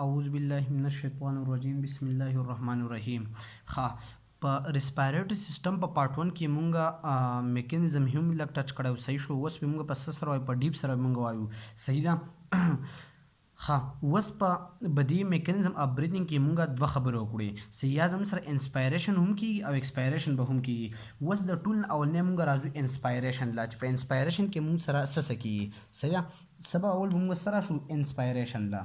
اعوذ بالله من الشیطان الرجیم بسم الله الرحمن الرحیم. په ریسپایریټری سیستم په پارت 1 کې مونږه میکانیزم هم لږ ټچ کړو. صحیح شو. اوس به مونږ په څه سره وایو؟ په ډیپ سره مونږ وایو. صحیح ده. اوس په بدی میکانیزم اف بریدینګ کې مونږه دوه خبرې وکړې. صحیح زم سره انسپایریشن هم کیږي او ایکسپایریشن به هم کیږي. اوس د ټول اولنې مونږ راځو انسپایریشن لا، چې په انسپایریشن کې مونږ سره څه کیږي. صحیح سبا اول مونږ سره شو انسپایریشن لا.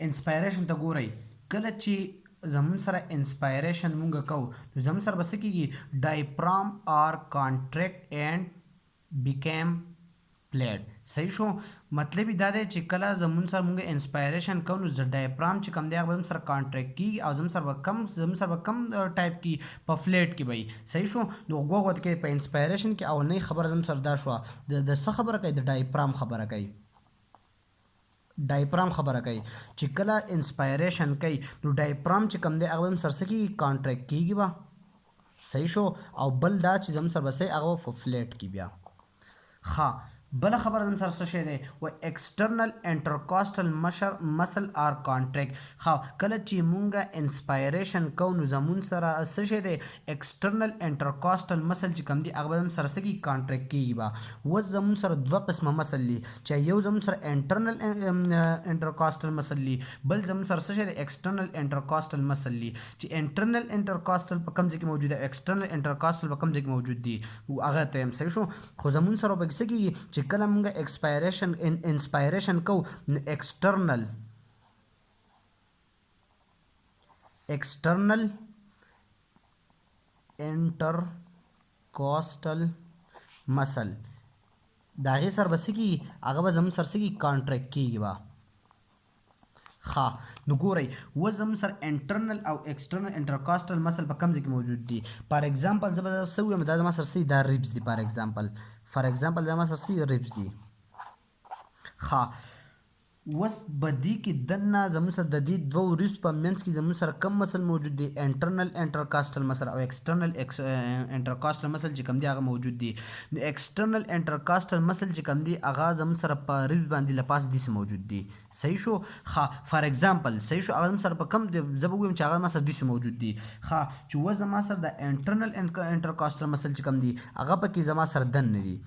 انسپایریشن ته ګورئ، کله چې زمون سره انسپایریشن مونږ کوو نو زمون سره به څه کېږي؟ ډایفرام آر کانټریکټ اینډ بیکیم پلیټ. صحیح شو. مطلب دا دی چې کله زمون سره مونږ انسپایریشن کوو نو د ډایفرام چې کوم دی هغه زمون سره کانټریکټ کېږي او زمون سره به کم ټایپ کې په فلیټ کې وي. صحیح شو. نو وګورئ کې په انسپایریشن کې اولنۍ خبره زمون سره دا شوه، د څه خبره کوي؟ د ډایفرام خبره کوي. ډایفرام خبره کوي چې کله انسپایریشن کوي نو ډایفرام چې کوم دی هغه هم سره کېږي کانټریکټ کېږي به. صحیح شو. او بل دا چې زموږ سره بسې هغه په فلیټ کې بیا. بل خبره زموږ سره څه شی دی؟ و ایکسټرنل انټرکاسټل مسل آر کانټریکټ. کله چې مونږه انسپایریشن کوو نو زمون سره څه شی دی؟ ایکسټرنل انټرکاسټل مسل چې کوم دی هغه هم سره څه کېږي؟ کانټریکټ کېږي به. اوس زمون سره دوه قسمه مسل دي، چې یو زمون سره انټرنل انټرکاسټل مسل دي، بل زمون سره څه شی دی؟ ایکسټرنل انټرکاسټل مسل دي. چې انټرنل انټرکاسټل په کوم ځای کې موجود دی؟ ایکسټرنل انټرکاسټل په کوم ځای کې موجود دي؟ هغه ته هم صحیح شو. خو زمون سره به څه کېږي چې کله مونږ انسپایریشن کوو نو ایکسټرنل انټرکاسټل مسل د هغې سره به څه کېږي؟ هغه به زموږ سره څه کېږي؟ کانټریکټ کېږي به. نو ګورئ اوس زموږ سره انټرنل او ایکسټرنل انټرکاسټل مسل په کوم ځای کې موجود دي؟ فار ایگزامپل زه به څه ووایم؟ دا زما سره څه دي؟ دا ریبس دي. فار ایگزامپل زما سره څه ریبس دي. اوس به دې کې دننه زموږ سره د دې دوو ریبس په منځ کې زموږ سره کوم مسل موجود دی؟ انټرنل انټرکاسټل مسل او ایکسټرنل انټرکاسټل مسل چې کوم دی هغه موجود دی. نو ایکسټرنل انټرکاسټل مسل چې کوم دی هغه زموږ سره په ریبس باندې له پاسه داسې موجود دی. صحیح شو. فار ایگزامپل صحیح شو. هغه زموږ سره په کوم دی؟ زه به ووایم چې هغه ما سره داسې موجود دی. چې اوس زما سره د انټرنل انټرکاسټل مسل چې کوم دی هغه پکې زما سره دننه دی.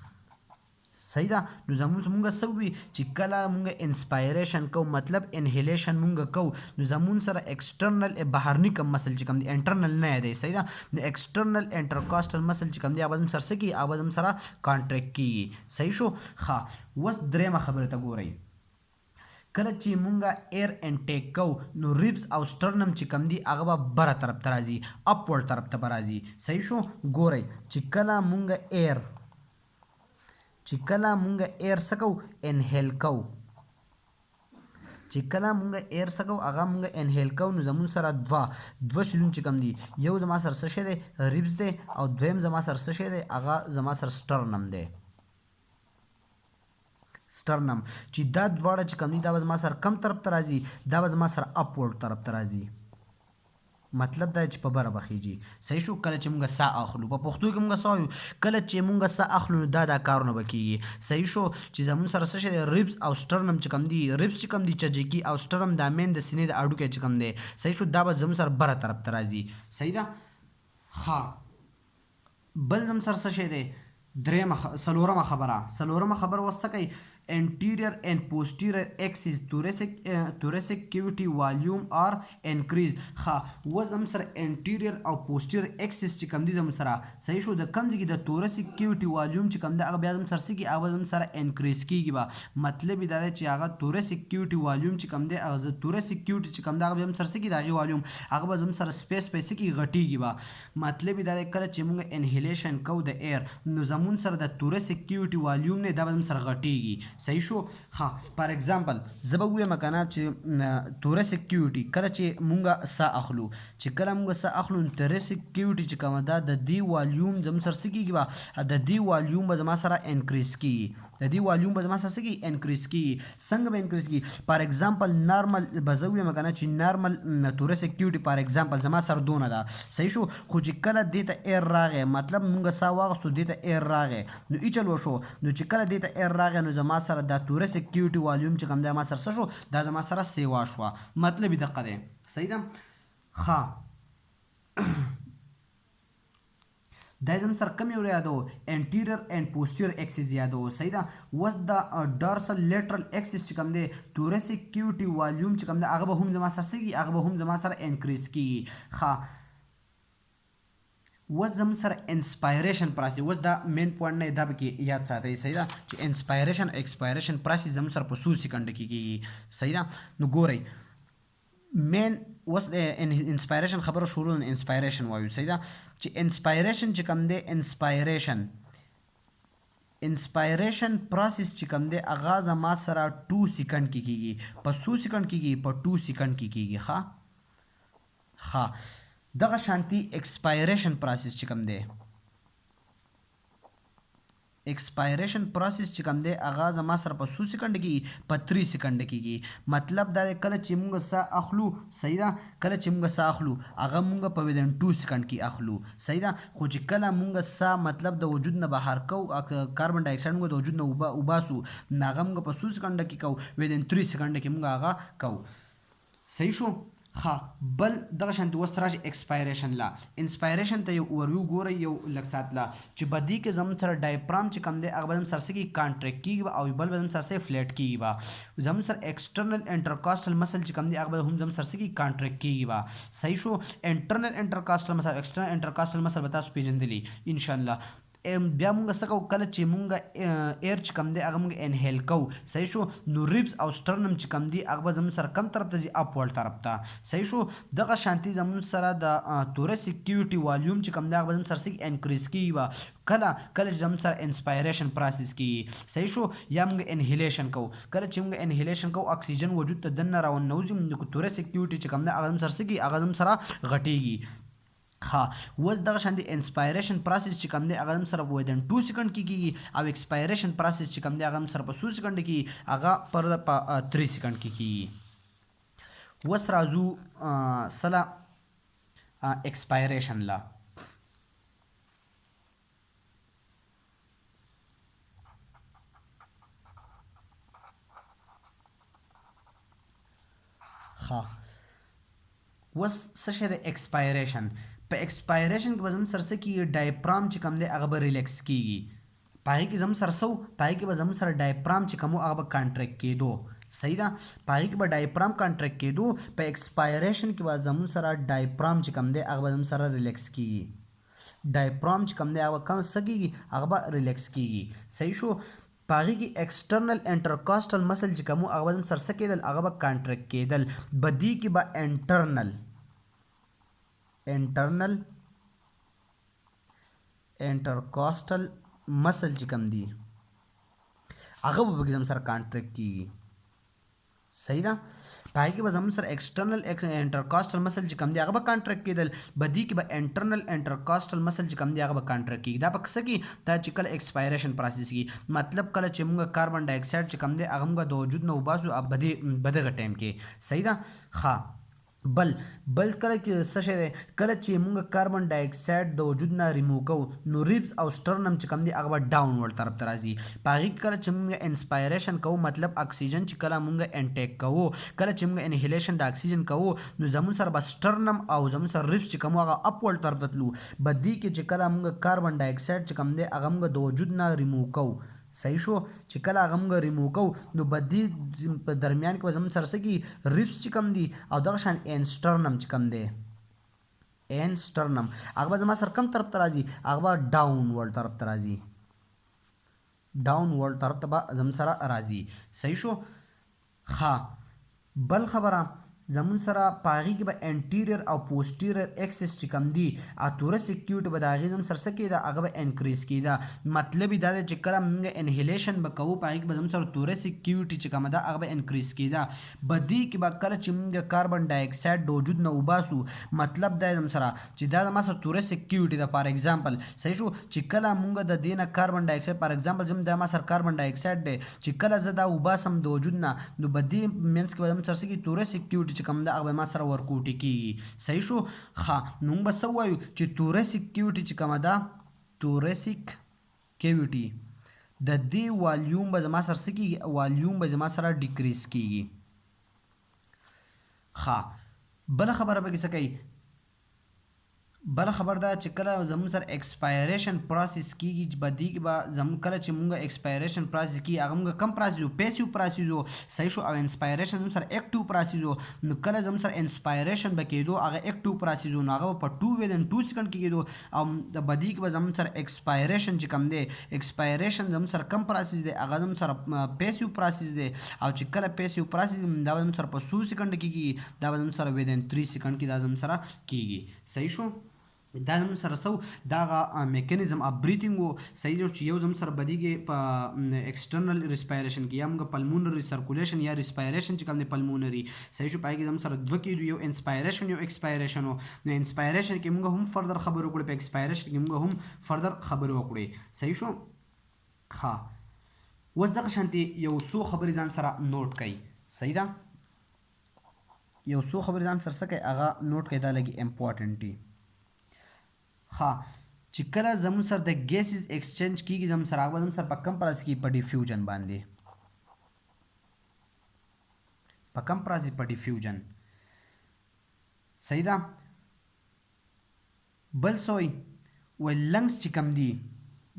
صحیح ده. نو زمونږ څه وي چې کله مونږ انسپایریشن کوو مطلب انهیلیشن مونږ کوو نو زمون سره ایکسټرنل بهرني کم مسل چې کوم دی انټرنل نه دی. صحیح ده. نو ایکسټرنل انټرکاسټل مسل چې کوم دی هغه زموږ سره څه کېږي؟ هغه زموږ سره کانټریکټ کېږي. صحیح شو. اوس درېیمه خبرې ته ګورئ، کله چې مونږه ایر انټیک کوو نو ریبس او سټرنم چې کوم دی هغه به بره طرف ته راځي، اپورډ طرف ته به راځي. صحیح شو. ګورئ چې کله مونږه ایر څه کوو؟ انهیل کوو. چې کله مونږه ایر څه کوو؟ هغه مونږه انهیل کوو نو زمون سره دوه شیزونه چې کوم دي، یو زما سره څه شی دی؟ ریبس دی، او دویم زما سره څه شی دی؟ هغه زما سره سټرنم دی. سټرنم چې دا دواړه چې کوم دي دا به زما سره کم طرف ته راځي؟ دا به زما سره اپورډ طرف ته راځي. مطلب دا چې په بره بخیږي. صحیح شو. کله چې مونږ ساه اخلو په پښتو کې مونږ څه وایو؟ کله چې مونږ ساه اخلو نو دا کارونه به کېږي. صحیح شو. چې زمون سره څه شی دی؟ ریبس او سټرنم چې کوم دي، ریبس چې کوم دي چجکي او سټرنم دا مین د سینې د هډوکی چې کوم دی. صحیح شو. دا به زمون سره بره طرف ته راځي. صحیح ده. بل زمون سره څه شی دی؟ څلورمه خبره اوس څه کوي؟ anterior and posterior axis thoracic cavity volume are increase. اوس زموږ سره anterior او posterior axis چې کوم دي زموږ سره صحیح شو. د کوم ځای کې د thoracic cavity volume چې کوم دی هغه بیا زموږ سره څه کېږي؟ هغه زموږ سره انکریز کېږي به. مطلب دا دی چې هغه thoracic cavity volume چې کوم دی هغه thoracic cavity چې کوم دی هغه بیا زموږ سره څه کېږي؟ د هغې volume هغه به زموږ سره سپیس په څه کېږي؟ غټېږي به. مطلب دا دی کله چې مونږ انهیلیشن کوو د ایر نو زمون سره د thoracic cavity volume نه دا به زموږ سره غټېږي. صحیح شو. ها فار ایگزامپل زه به ووایم که نه چې توره سیکیورټي کله چې مونږه ساه اخلو، چې کله مونږ ساه اخلو نو توره سیکیورټي چې کومه ده د دې والیوم زموږ سره څه کېږي به د دې والیوم به زما سره انکریز کېږي، د دې والیوم به زما سره څه کېږي انکریز کېږي. څنګه به انکریز کېږي؟ فار ایگزامپل نارمل به زه ووایم که نه چې نارمل توره سیکیورټي فار ایگزامپل زما سره دونه ده صحیح شو. خو چې کله دې ته ایر راغی مطلب مونږ ساه واغستو دې ته ایر راغی نو ای چل وشو، نو چې کله دې ته ایر راغی نو زما سره دا توره سیکیورټي والیوم چې کوم دی ما سره څه شو، دا زما سره سیوا شوه. مطلب یې دقه دی صحیح ده. ښه دا زم سره کوم یو یادو انټیریور اینڈ پوسټیریور ایکسس یادو صحیح ده. اوس د ډارسل لیټرل ایکسس چې کوم دی توره سیکیورټي والیوم چې کوم دی هغه به هم زما سره څه کېږي، هغه به هم زما سره انکریز کېږي. ښه اوس زموږ سره انسپایریشن پروسس، اوس دا مین پوینټ نه دا پکې یاد ساتئ صحیح ده چې انسپایریشن ایکسپایریشن پروسس زموږ سره په 100 سکند کې کېږي صحیح ده. نو ګورئ مین اوس انسپایریشن خبره شروع انسپایریشن وایو صحیح ده چې انسپایریشن چې کوم دی انسپایریشن پروسس چې کوم دی هغه زما سره 2 سکند کې کېږي، په 100 سکند کې کېږي، په 2 سکند کې کېږي. ښه دغه شانتي ایکسپایریشن پروسس چې کوم دی ایکسپایریشن پروسس چې کوم دی هغه زما سره په 100 سکند کې په 3 سکند کېږي. مطلب دا دی کله چې موږ ساه اخلو صحیح ده، کله چې موږ ساه اخلو هغه موږ په ودن 2 سکند کې اخلو صحیح ده. خو چې کله موږ ساه مطلب د وجود نه بهر کو کاربن ډای اکساید موږ د وجود نه وباسو هغه موږ په 100 سکند کې کو، ودن 3 سکند کې موږ هغه کو صحیح شو. ښه بل دغه شانتي اوس راشي ایکسپایریشن لا. انسپایریشن ته یو اورویو ګورئ یو لږ سات لا چې بدی کې زموږ سره ډایفرام چې کوم دی هغه به زموږ سره څه کېږي کانټریکټ کېږي او بل به زموږ سره فلیټ کېږي به. زموږ سره ایکسټرنل انټرکاسټل مسل چې کوم دی هغه به هم زموږ سره څه کېږي کانټریکټ کېږي به صحیح شو. انټرنل انټرکاسټل مسل ایکسټرنل انټرکاسټل مسل به تاسو پیژندلی انشاءالله. بیا مونږ څه کوو کله چې مونږ ایر چې کوم دی هغه مونږ انهیل کوو صحیح شو. نو ریبس او سټرنم چې کوم دی هغه به زموږ سره کم طرف ته ځي اپورډ طرف ته صحیح شو. دغه شانتي زموږ سره د توره سیکیورټي والیوم چې کوم دی هغه به زموږ سره انکریز کېږي به کله چې زموږ سره انسپایریشن پروسس کېږي صحیح شو. یا مونږ انهیلیشن کوو، کله چې مونږ انهیلیشن کوو اکسیجن وجود ته دننه راوننوځي نو توره سیکیورټي چې کوم دی هغه زموږ سره څه کېږي، هغه زموږ سره غټېږي. ها اوس دغه شان دی انسپایریشن پروسس چې کوم دی هغه هم سره ودن 2 سکند کې کېږي او ایکسپایریشن پروسس چې کوم دی هغه هم سره په 100 سکند کې هغه په 3 سکند کې کېږي. اوس راځو سله ایکسپایریشن لا. ها اوس څه شی دی ایکسپایریشن. په ایکسپایریشن کې به زموږ سره څه کېږي ډایفرام چې کوم دی هغه به ریلیکس کېږي، په هغې کې زموږ سره څه په هغې کې به زموږ سره ډایفرام چې کوم و هغه به کانټریکټ کېدو صحیح ده. په هغې کې به ډایفرام کانټریکټ کېدو، په ایکسپایریشن کې به زموږ سره ډایفرام چې کوم دی هغه به زموږ سره ریلیکس کېږي. ډایفرام چې کوم دی هغه کم څه کېږي هغه به ریلیکس کېږي صحیح شو. په هغې کې ایکسټرنل انټرکاسټل مسل چې کوم و هغه به زموږ سره څه کېدل هغه به کانټریکټ کېدل. بدی کې به انټرنل انټرکاسټل مسل چې کوم دی هغه به پکې زموږ سره کانټریکټ کېږي صحیح ده. په هغې کې به زموږ سره ایکسټرنل انټرکاسټل مسل چې کوم دی هغه به کانټریکټ کېدل. بدی کې به انټرنل انټرکاسټل مسل چې کوم دی هغه به کانټریکټ کېږي. دا په څه کې دا چې کله ایکسپایریشن پروسس کې مطلب کله چې موږ کاربن ډای اکساید چې کوم دی هغه موږ د وجود نه وباسو بدغه ټایم کې صحیح ده. ښه بل کله چې څه شی دی کله چې موږ کاربن ډای اکساید د وجود نه ریموو کوو نو ریبس او سټرنم چې کوم دی هغه به ډاون ورډ طرف ته راځي. په هغې کې کله چې موږ انسپایریشن کوو مطلب اکسیجن چې کله موږ انټیک کوو، کله چې موږ انهیلیشن د اکسیجن کوو نو زموږ سره به سټرنم او زموږ سره ریبس چې کوم هغه اپورډ طرف ته تلو. بدی کې چې کله موږ کاربن ډای اکساید چې کوم دی هغه موږ د وجود نه ریموو کوو صحیح شو. چې کله هغه موږ ریموو کوو نو بدی په درمیان کې به زموږ سره څه کېږي ریبس چې کوم دی او دغه شان انسټرنم چې کوم دی انسټرنم هغه به زما سره کوم طرف ته راځي هغه به ډاون ورډ طرف ته راځي، ډاون ورډ طرف ته به زموږ سره راځي صحیح شو. ښه بل خبره زمون سره پاغي کې به انټیریور او پوسټیریور اکسس چې کم دی ا توریسیک کیوټ به د هغې زم سره څه کېده هغه به انکریز کېده مطلب یې دا دی چې کله موږ انهیلیشن به کوو په هغې کې به زمون سره توریسیک کیوټي چې کومه ده هغه به انکریز کېده بدی کې به کله چې موږ کاربن ډای اکساید د وجود نه وباسو مطلب دا زم سره چې دا زما سره توریسیک کیوټي ده فار ایگزامپل صحیح شو چې کله موږ د دې نه کاربن ډای اکساید فار ایگزامپل زم دا ما سره کاربن ډای اکساید دی چې کله زه دا وباسم د وجود نه نو به دې منځ کې به زموږ سره څه کېږي توریسیک کیوټي چې کوم ده هغه به ما سره ورکوټي کېږي صحیح شو ښه نو موږ به څه ووایو چې توریسیک کیوټي چې کومه ده توریسیک کیوټي د دې والیوم به زما سره څه کېږي والیوم به زما سره ډیکریز کېږي ښه بله خبره پکې څه کوي بله خبر دا چې کله زموږ سره ایکسپایریشن پروسس کېږي په دې کې به زموږ کله چې موږ ایکسپایریشن پروسس کېږي هغه موږ کم پروسس و پیسیو پروسس و صحیح شو او انسپایریشن زموږ سره اکټیو پروسس و نو کله زموږ سره انسپایریشن به کېدو هغه اکټیو پروسس و نو هغه په 2 within 2 سیکنډ کې کېدو او د بدی کې به زموږ سره ایکسپایریشن چې کم دی ایکسپایریشن زموږ سره کم پروسس دی هغه زموږ سره پیسیو پروسس دی او چې کله پیسیو پروسس دا به زموږ سره په 100 سیکنډ کې کېږي دا به زموږ سره within 3 سیکنډ کې دا زموږ سره کېږي صحیح شو دا زموږ سره سو دا هغه میکانیزم اف بریتینګ و صحیح چې یو زموږ سره بدیږي په ایکسټرنل ریسپایریشن کې یا موږ پلمونري سرکولیشن یا ریسپایریشن چې کوم دی پلمونري صحیح شو پای کې زموږ سره دوه کېدو یو انسپایریشن یو ایکسپایریشن و نو انسپایریشن کې موږ هم فردر خبرې وکړو په ایکسپایریشن کې موږ هم فردر خبرې وکړو صحیح شو ښه اوس دغه شانتې یو څو خبرې ځان سره نوٹ کړئ صحیح ده یو څو خبرې ځان سره څه کوئ هغه نوٹ کړئ دا لږ امپورټنټ دي ها چې کله زموږ سره د ګیسز ایکسچینج کېږي زموږ سره هغه به زموږ سره په کم پروسس کې په ډیفیوژن باندې په کم پروسس په ډیفیوژن صحیح ده بل سوی وایي لنګس چې کم دي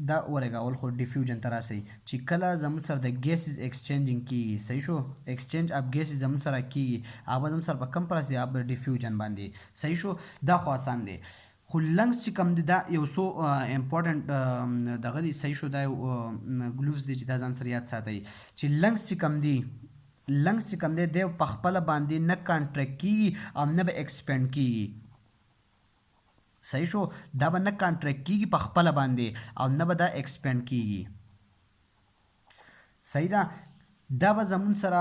دا ورګه اول خو ډیفیوژن ته راسئ چې کله زموږ سره د ګیسز ایکسچینجینګ کېږي صحیح شو ایکسچینج اف ګیسز زموږ سره کېږي هغه به زموږ سره په کم پروسس هغه به ډیفیوژن باندې صحیح شو دا خو آسان دی خو لنګس چې کم دي دا یو څو امپورټنټ دغه دي صحیح شو دا یو ګلوفز دی چې دا ځان سره یاد ساتئ چې لنګس چې کم دي لنګس چې کم دی دی په خپله باندې نه کانټریکټ کېږي او نه به ایکسپینډ کېږي صحیح شو دا به نه کانټریکټ کېږي په خپله باندې او نه به دا ایکسپینډ کېږي صحیح ده دا به زمون سره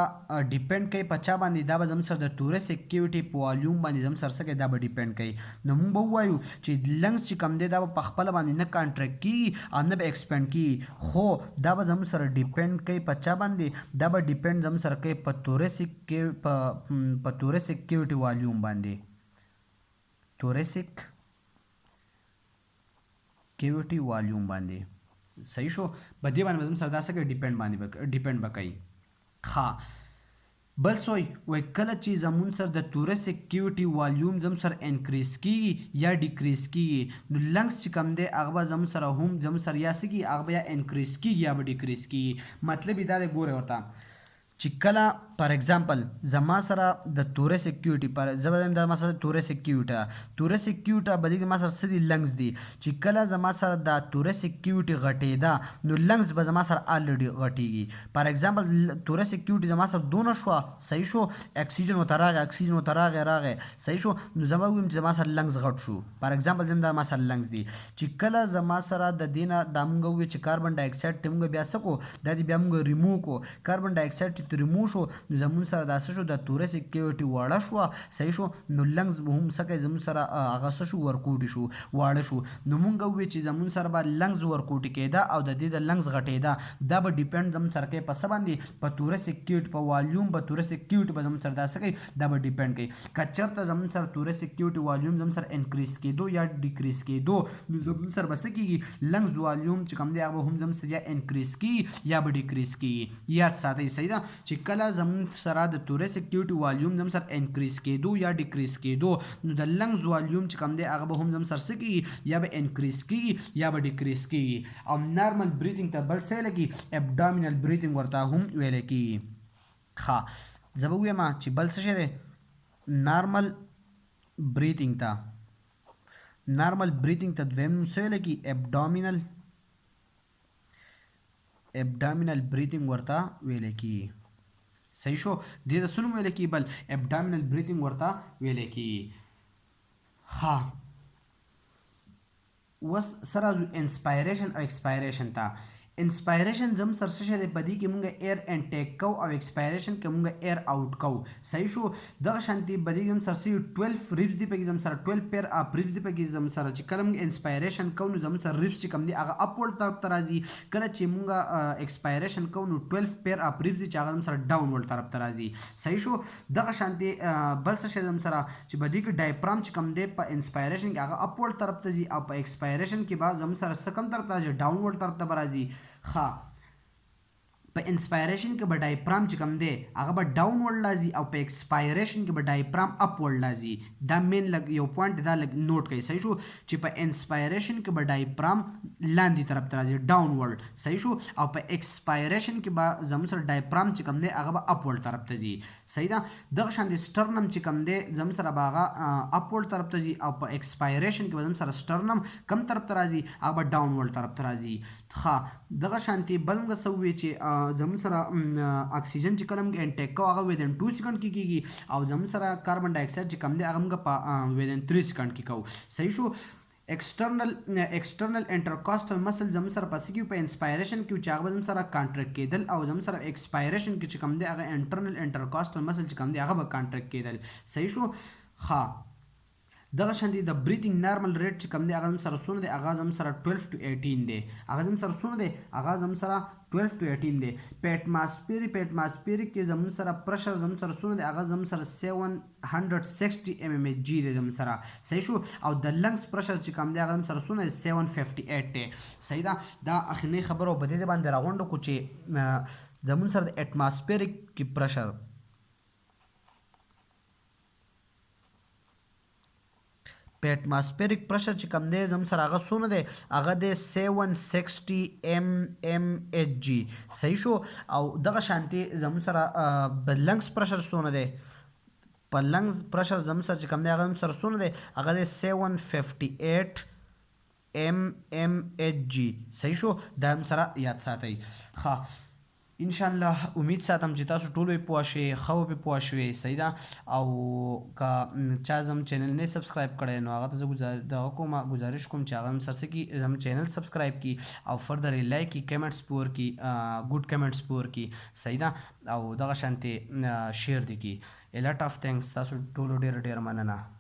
ډیپینډ کوي په چا باندې دا به زمون سره د توریسیک کیوټي په والیوم باندې زمون سره څه کوي دا به ډیپینډ کوي نو موږ به ووایو چې لنګس چې کم دی دا به په خپله باندې نه کانټریکټ کېږي او نه به ایکسپینډ کېږي خو دا به زمون سره ډیپینډ کوي په چا باندې دا به ډیپینډ زمون سره کوي په توریسیک کیوټي والیوم باندې توریسیک کیوټي والیوم باندې صحیح شو په دې باندې زمون سره دا څه کوي ډیپینډ به کوي ښه بل سوی وایي کله چې زمون سره د توریسیک کیوټي والیوم زمون سره انکریز کېږي یا ډیکریز کېږي نو لنګس چې کوم دی هغه به زمون سره هم زمون سره یا څه کېږي هغه به یا انکریز کېږي یا به ډیکریز کېږي مطلب یې دا دی ګورئ ورته چې کله فار ایگزامپل زما سره د توریسیک کیوټي پر زه به دا ما سره توریسیک کیوټه به دې ما سره څه دي لنګس دي چې کله زما سره دا توریسیک کیوټي غټېده نو لنګس به زما سره الریډي غټېږي فار ایگزامپل توریسیک کیوټي زما سره دونه شوه صحیح شو اکسیجن ورته راغی صحیح شو نو زما ویم چې زما سره لنګس غټ شو فار ایگزامپل دا ما سره لنګس دي چې کله زما سره د دې نه دا موږ ووایو چې کاربن ډای اکساید ته موږ بیا څه کړو دا دې بیا موږ ریموو کړو کاربن ډای اکساید چې ریموو شو نو زمون سره دا څه شو د توریسیک کیوټي واړه شوه صحیح شو نو لنګس به هم څه کوي زمون سره هغه څه شو ورکوټي شو واړه شو نو مونږ ووایو چې زمون سره به لنګس ورکوټي کېده او د دې د لنګس غټېده دا به ډیپینډ زمون سره کوي په څه باندې په توریسیک کیوټ په والیوم په توریسیک کیوټ به زمون سره دا څه کوي دا به ډیپینډ کوي که چېرته زمون سره توریسیک کیوټي والیوم زمون سره انکریز کېدو یا ډیکریز کېدو نو زمون سره به څه کېږي لنګس والیوم چې کوم دی هغه به هم زمون سره یا انکریز کېږي یا به ډیکریز کېږي یاد ساتئ صحیح ده چې کله زمون سره د توریسیک کیوټي والیوم زمون سره انکریز کېدو یا ډیکریز کېدو نو د لنګس والیوم چې کوم دی هغه به هم زمون سره څه کېږي یا به انکریز کېږي یا به ډیکریز کېږي او نارمل بریتینګ ته بل څه لګي ابډامینل بریتینګ ورته هم ویل کېږي ښه زه به ووایم چې بل څه شی دی نارمل بریتینګ ته دویم څه ویل کېږي ابډامینل بریتینګ ورته ویل کېږي صحیح شو. دې ته څه نوم ویلی کېږي؟ بل ابډامینل بریتنګ ورته ویلی کېږي. ښه، اوس سره راځو انسپایریشن او ایکسپایریشن ته. انسپایریشن زم سر څه شی دی؟ په دې کې مونږ ایر انټیک کوو او ایکسپایریشن کې مونږ ایر آوټ کوو. صحیح شو. دغه شانتي په دې کې زم سر 12 ریبس دی پکې زم سره 12 پیر اپ ریبس دی پکې زم سره چې کله مونږ انسپایریشن کوو نو زم سره ریبس چې کوم دی هغه اپورډ طرف ته راځي. کله چې مونږ ایکسپایریشن کوو نو 12 پیر اپ ریبس دی چې هغه زم سره ډاونورډ طرف ته راځي. صحیح شو. دغه شانتي بل څه شی زم سره چې په دې کې ډایفرام چې کوم دی په انسپایریشن کې هغه اپورډ طرف ته ځي او په ایکسپایریشن کې به زم سره څه کوم طرف ته راځي؟ ډاونورډ طرف ته به راځي. ښه، په انسپایریشن کې به ډایفرام چې کوم دی هغه به ډاونورډ راځي او په ایکسپایریشن کې به ډایفرام اپورډ راځي. دا مین لګ یو پوینټ دا لګ نوٹ کړئ. صحیح شو. چې په انسپایریشن کې به ډایفرام لاندې طرف ته راځي ډاونورډ. صحیح شو. او په ایکسپایریشن کې به زموږ سره ډایفرام چې کوم دی هغه به اپورډ طرف ته ځي. صحیح ده. دغه شان د سټرنم چې کوم دی زموږ سره به هغه اپورډ طرف ته ځي او په ایکسپایریشن کې به زموږ سره سټرنم کم طرف ته راځي هغه به ډاونورډ طرف ته راځي. ښه، دغه شانتي بل موږ څه ووایو چې زموږ سره اکسیجن چې کله موږ انټیک کوو هغه ودین 2 سیکنډ کې کېږي او زموږ سره کاربن ډای اکساید چې کوم دی هغه موږ په ودین 3 سیکنډ کې کوو. صحیح شو. ایکسټرنل انټرکاسټل مسل زموږ سره پسې کې په انسپایریشن کې چې هغه زموږ سره کانټریکټ کېدل او زموږ سره ایکسپایریشن کې چې کوم دی هغه انټرنل انټرکاسټل مسل چې کوم دی هغه به کانټریکټ کېدل. صحیح شو. ښه، دغه شانتي د بریتنګ نارمل ریټ چې کوم دی هغه زم سره څونه دی؟ هغه زم سره 12 to 18 دی. هغه زم سره څونه دی؟ هغه زم سره 12 to 18 دی. په اټماسفیریک کې زم سره پرشر زم سره څونه دی؟ هغه زم سره 760 mmHg دی زم سره. صحیح شو. او د لنګز پرشر چې کوم دی هغه زم سره څونه دی؟ 758 دی. صحیح ده. دا اخرنی خبره په دې باندې راغونډو کو چې زمون سره د اټماسفیریک کې پرشر په اټماسفیریک پرشر چې کوم دی زم سره هغه څونه دی؟ هغه دی 760 mmHg. صحیح شو. او دغه شانتي زمون سره د لنګز پرشر څونه دی؟ په لنګز پرشر زمون سره چې کوم دی هغه زم سره څونه دی؟ هغه دی 758 mmHg. صحیح شو. دا هم سره یاد ساتئ. ښه، ان شاء الله امید ساتم چې تاسو ټول به پوه شئ، ښه به پوه شئ. صحیح ده. او که چا زم چینل نه سبسکرایب کړی نو هغه ته زه ګزارش کوم چې هغه هم سره څه کړي، زم چینل سبسکرایب کړي او فردر یې لایک کړي، کمنټس پور کړي، ګوډ کمنټس پور کړي. صحیح ده. او دغه شانتې شیر دې کړي. ا لاټ اف تھینکس. تاسو ټولو ډېر ډېر مننه.